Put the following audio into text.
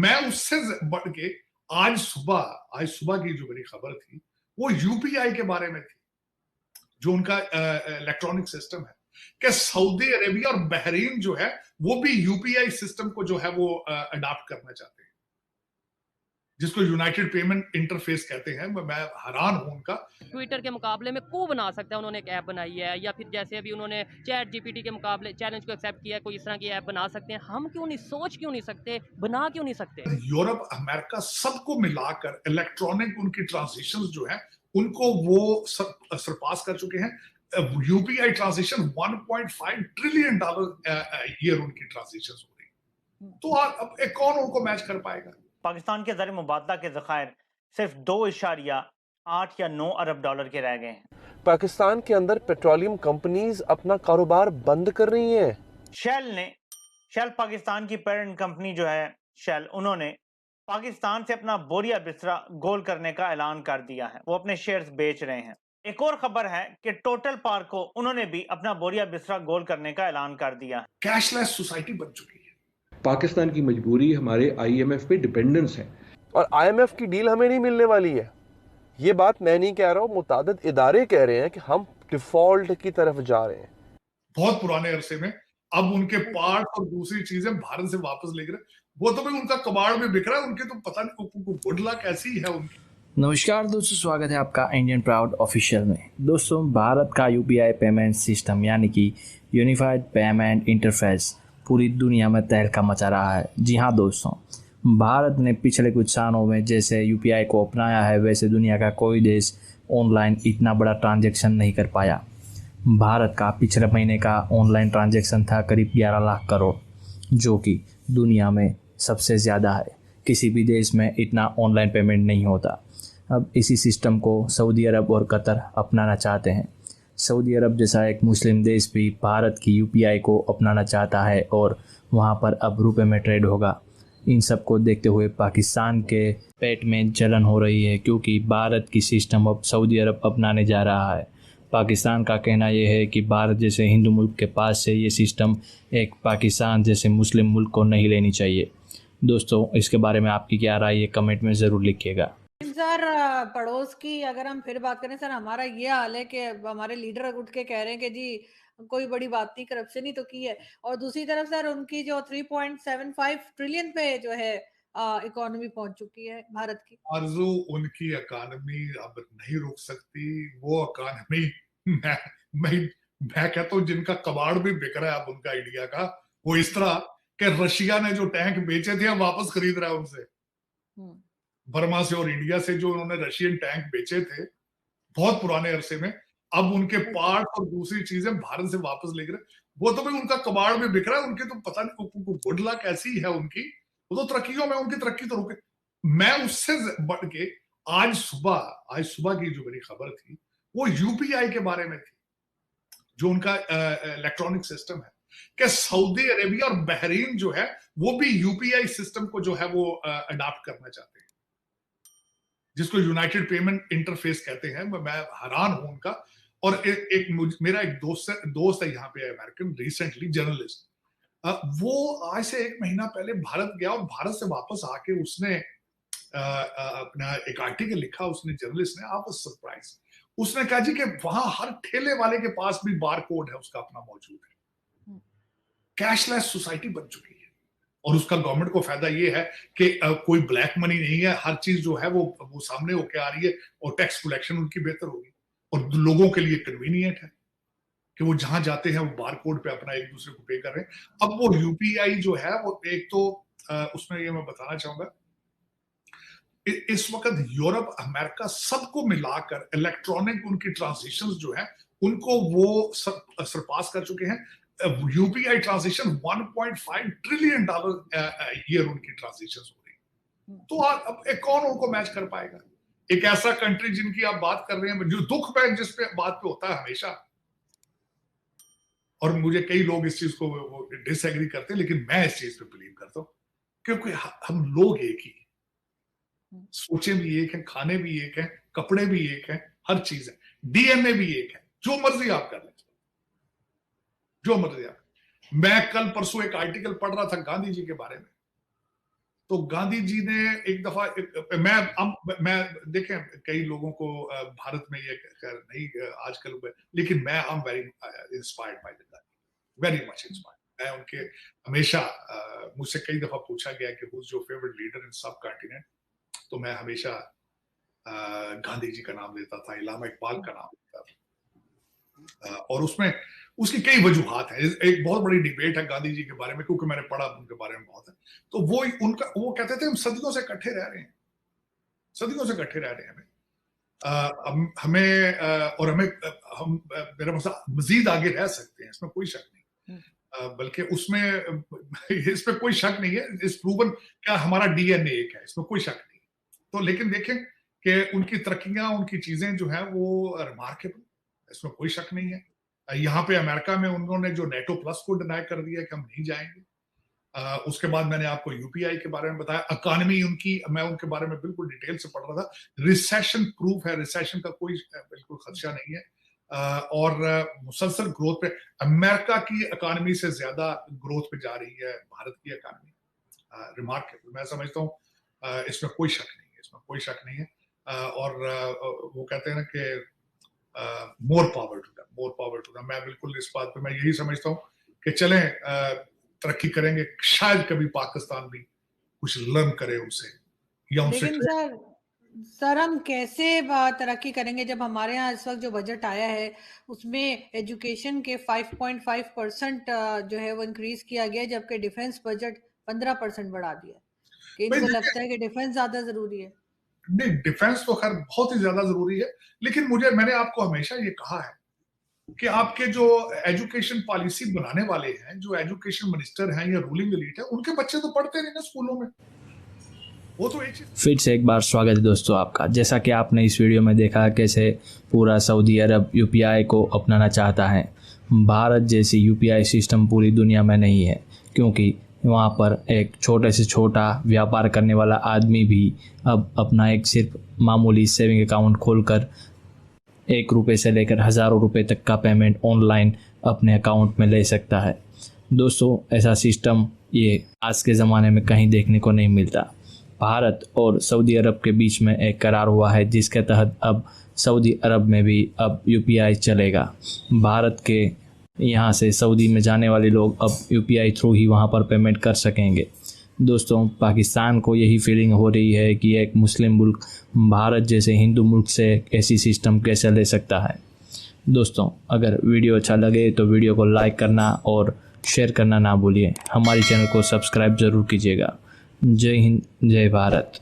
मैं उससे बढ़ के आज सुबह की जो मेरी खबर थी वो यूपीआई के बारे में थी, जो उनका इलेक्ट्रॉनिक सिस्टम है कि सऊदी अरेबिया और बहरीन जो है वो भी यूपीआई सिस्टम को जो है वो अडॉप्ट करना चाहते हैं, जिसको यूनाइटेड पेमेंट इंटरफेस कहते हैं। मैं हैरान हूं उनका। ट्विटर के मुकाबले में को बना सकता है, उन्होंने एक ऐप बनाई है, या फिर जैसे अभी उन्होंने चैट जीपीटी के मुकाबले चैलेंज को एक्सेप्ट किया है, कोई इस तरह की ऐप बना सकते हैं। हम क्यों नहीं, सोच क्यों नहीं सकते, बना क्यों नहीं सकते? यूरोप, अमेरिका सबको मिलाकर इलेक्ट्रॉनिक उनकी ट्रांजिशन जो है उनको वो सरपास कर चुके हैं। UPI transition 1.5 trillion dollar year उनकी ट्रांजिशन हो रही, तो अब कौन उनको मैच कर पाएगा? पाकिस्तान के ज़र मुबादला के ज़खायर सिर्फ 2.8 या 9 अरब डॉलर के रह गए हैं। पाकिस्तान के अंदर पेट्रोलियम कंपनीज अपना कारोबार बंद कर रही हैं। शेल पाकिस्तान की पेरेंट कंपनी जो है शेल, उन्होंने पाकिस्तान से अपना बोरिया बिस्तरा गोल करने का ऐलान कर दिया है। वो अपने शेयर्स बेच रहे हैं। एक और खबर है कि टोटल पावर को उन्होंने भी अपना बोरिया बिस्तरा गोल करने का ऐलान कर दिया है। कैशलेस सोसाइटी बन चुकी है। पाकिस्तान की मजबूरी हमारे आईएमएफ पे डिपेंडेंस है, और आईएमएफ की डील हमें नहीं मिलने वाली है। ये बात मैं नहीं कह रहा हूँ, मुतादिद इदारे कह रहे हैं कि हम डिफॉल्ट की तरफ जा रहे हैं। बहुत पुराने अरसे में अब उनके पार्ट और दूसरी चीजें भारत से वापस लेकर, वो तो भाई उनका कबाड़ में बिक रहा है, उनके तो पता नहीं गुड लक ऐसी है उनकी। नमस्कार दोस्तों, स्वागत है आपका इंडियन प्राउड ऑफिशियल में। दोस्तों, भारत का यूपीआई पेमेंट सिस्टम यानी कि यूनिफाइड पेमेंट इंटरफेस पूरी दुनिया में तहलका मचा रहा है। जी हाँ दोस्तों, भारत ने पिछले कुछ सालों में जैसे यूपीआई को अपनाया है, वैसे दुनिया का कोई देश ऑनलाइन इतना बड़ा ट्रांजैक्शन नहीं कर पाया। भारत का पिछले महीने का ऑनलाइन ट्रांजैक्शन था करीब 11 लाख करोड़, जो कि दुनिया में सबसे ज़्यादा है। किसी भी देश में इतना ऑनलाइन पेमेंट नहीं होता। अब इसी सिस्टम को सऊदी अरब और कतर अपनाना चाहते हैं। सऊदी अरब जैसा एक मुस्लिम देश भी भारत की यूपीआई को अपनाना चाहता है और वहाँ पर अब रुपए में ट्रेड होगा। इन सब को देखते हुए पाकिस्तान के पेट में जलन हो रही है, क्योंकि भारत की सिस्टम अब सऊदी अरब अपनाने जा रहा है। पाकिस्तान का कहना यह है कि भारत जैसे हिंदू मुल्क के पास से ये सिस्टम एक पाकिस्तान जैसे मुस्लिम मुल्क को नहीं लेनी चाहिए। दोस्तों, इसके बारे में आपकी क्या राय है, कमेंट में ज़रूर लिखिएगा। सर, पड़ोस की अगर हम फिर बात करें सर, हमारा ये हाल है कि हमारे लीडर उठ के कह रहे हैं कि जी कोई बड़ी बात नहीं, करप्शन ही तो की है। और दूसरी तरफ सर उनकी जो 3.75 ट्रिलियन पे जो है इकोनॉमी पहुंच चुकी है भारत की। आरजू, उनकी इकॉनमी अब नहीं रुक सकती। वो इकॉनमी मैं मैं मैं कहता हूँ जिनका कबाड़ भी बिक रहा है अब उनका इंडिया का, वो इस तरह कि रशिया ने जो टैंक बेचे थे हम वापस खरीद रहा है उनसे, बर्मा से और इंडिया से। जो उन्होंने रशियन टैंक बेचे थे बहुत पुराने अरसे में, अब उनके पार्ट और दूसरी चीजें भारत से वापस लेकर, वो तो भाई उनका कबाड़ में बिक रहा है। उनके तो पता नहीं गुड लक ऐसी है उनकी, वो तो तरक्कियों में उनकी तरक्की तो रुके। मैं उससे बढ़ के आज सुबह की जो मेरी खबर थी वो यूपीआई के बारे में थी, जो उनका इलेक्ट्रॉनिक सिस्टम है कि सऊदी अरेबिया और बहरीन जो है वो भी यूपीआई सिस्टम को जो है वो अडॉप्ट करना चाहते हैं, जिसको यूनाइटेड पेमेंट इंटरफेस कहते हैं। मैं हैरान हूं उनका। और मेरा एक दोस्त है यहाँ पे अमेरिकन, रिसेंटली जर्नलिस्ट, वो आज से 1 महीना पहले भारत गया और भारत से वापस आके उसने अपना एक आर्टिकल लिखा। उसने, जर्नलिस्ट ने, आप सरप्राइज, उसने कहा जी कि वहां हर ठेले वाले के पास भी बार कोड है उसका अपना मौजूद है। कैशलेस सोसाइटी बन चुकी है और उसका गवर्नमेंट को फायदा ये है कि कोई ब्लैक मनी नहीं है, हर चीज जो है वो सामने होके आ रही है और टैक्स कलेक्शन उनकी बेहतर होगी और लोगों के लिए कन्वीनियंट है कि वो जहां जाते हैं वो बार कोड पे अपना एक दूसरे को पे कर रहे हैं। अब वो यूपीआई जो है वो एक तो उसमें ये मैं बताना चाहूंगा, इस वक्त यूरोप, अमेरिका सबको मिलाकर इलेक्ट्रॉनिक उनकी ट्रांजिशन जो है उनको वो सरपास कर चुके हैं। UPI transition 1.5 trillion dollar year उनकी ट्रांजिशन हो रही, तो अब कौन उनको मैच कर पाएगा? एक ऐसा कंट्री जिनकी आप बात कर रहे हैं, जो दुख पे जिस पे बात पे होता है हमेशा, और मुझे कई लोग इस चीज को डिसएग्री करते हैं, लेकिन मैं इस चीज पे बिलीव करता हूं क्योंकि हम लोग एक ही, सोचें भी एक है, खाने भी एक है, कपड़े भी एक है, हर चीज है, डीएनए भी एक है। जो मर्जी आप कर लें, जो मर्जी आप। मैं कल परसों एक आर्टिकल पढ़ रहा था गांधी जी के बारे में, तो गांधी जी ने एक दफा मैं देखें, कई लोगों को भारत में ये नहीं आजकल, लेकिन मैं I am very inspired by the Gandhi, very much inspired. मैं उनके हमेशा मुझसे कई दफा पूछा गया कि who is your favourite leader in सब कॉन्टिनेंट, तो मैं हमेशा गांधी जी का नाम लेता था, इलामा इकबाल का नाम लेता था। और उसमें उसकी कई वजूहात हैं। एक बहुत बड़ी डिबेट है गांधी जी के बारे में, क्योंकि मैंने पढ़ा उनके बारे में बहुत है। तो वो कहते थे हम सदियों से इकट्ठे रह रहे हैं, सदियों से इकट्ठे रह रहे हैं, हम मेरा मतलब मजीद आगे रह सकते हैं, इसमें कोई शक नहीं। बल्कि उसमें इसमें कोई शक नहीं है, इस प्रूवन क्या हमारा डीएनए एक है, इसमें कोई शक नहीं। तो लेकिन देखें कि उनकी तरक्कियां, उनकी चीजें जो है वो रिमार्केबल, इसमें कोई शक नहीं है। यहाँ पे अमेरिका में उन्होंने जो नेटो प्लस को डिनाई कर दिया कि हम नहीं जाएंगे। उसके बाद मैंने आपको यूपीआई के बारे में बताया, इकोनॉमी उनकी, मैं उनके बारे में बिल्कुल डिटेल से पढ़ रहा था, रिसेशन प्रूफ है, रिसेशन का कोई बिल्कुल खदशा नहीं है। और मुसलसल ग्रोथ पे, अमेरिका की इकोनॉमी से ज्यादा ग्रोथ पे जा रही है भारत की इकोनॉमी, रिमार्केबल। मैं समझता हूँ इसमें कोई शक नहीं है, इसमें कोई शक नहीं है। और वो कहते हैं ना कि more power to them, more power to them. मैं बिल्कुल इस बात पे मैं यही समझता हूँ कि चलें तरक्की करेंगे, शायद कभी पाकिस्तान भी कुछ लर्न करे उनसे या उनसे। लेकिन सर हम कैसे तरक्की करेंगे जब हमारे यहाँ इस वक्त जो बजट आया है उसमें एजुकेशन के 5.5% जो है वो इंक्रीज किया गया, जबकि डिफेंस बजट 15% बढ़ा दिया। कि इनको लगता है कि डिफेंस ज्यादा जरूरी है। नहीं, डिफेंस तो खैर बहुत ही ज्यादा जरूरी है, लेकिन मैंने आपको हमेशा ये कहा है कि आपके जो एजुकेशन पॉलिसी बनाने वाले हैं, जो एजुकेशन मिनिस्टर हैं या रूलिंग एलीट है, उनके बच्चे तो पढ़ते नहीं ना स्कूलों में। वो तो एक चीज। फिर से एक बार स्वागत है दोस्तों आपका। जैसा कि आपने इस वीडियो में देखा कैसे पूरा सऊदी अरब यूपीआई को अपनाना चाहता है। भारत जैसी यूपीआई सिस्टम पूरी दुनिया में नहीं है, क्योंकि वहाँ पर एक छोटे से छोटा व्यापार करने वाला आदमी भी अब अपना एक सिर्फ मामूली सेविंग अकाउंट खोलकर 1 रुपये से लेकर हज़ारों रुपए तक का पेमेंट ऑनलाइन अपने अकाउंट में ले सकता है। दोस्तों ऐसा सिस्टम ये आज के ज़माने में कहीं देखने को नहीं मिलता। भारत और सऊदी अरब के बीच में एक करार हुआ है, जिसके तहत अब सऊदी अरब में भी अब यूपीआई चलेगा। भारत के यहाँ से सऊदी में जाने वाले लोग अब यूपीआई थ्रू ही वहाँ पर पेमेंट कर सकेंगे। दोस्तों पाकिस्तान को यही फीलिंग हो रही है कि एक मुस्लिम मुल्क भारत जैसे हिंदू मुल्क से ऐसी सिस्टम कैसे ले सकता है। दोस्तों अगर वीडियो अच्छा लगे तो वीडियो को लाइक करना और शेयर करना ना भूलिए। हमारे चैनल को सब्सक्राइब ज़रूर कीजिएगा। जय हिंद, जय भारत।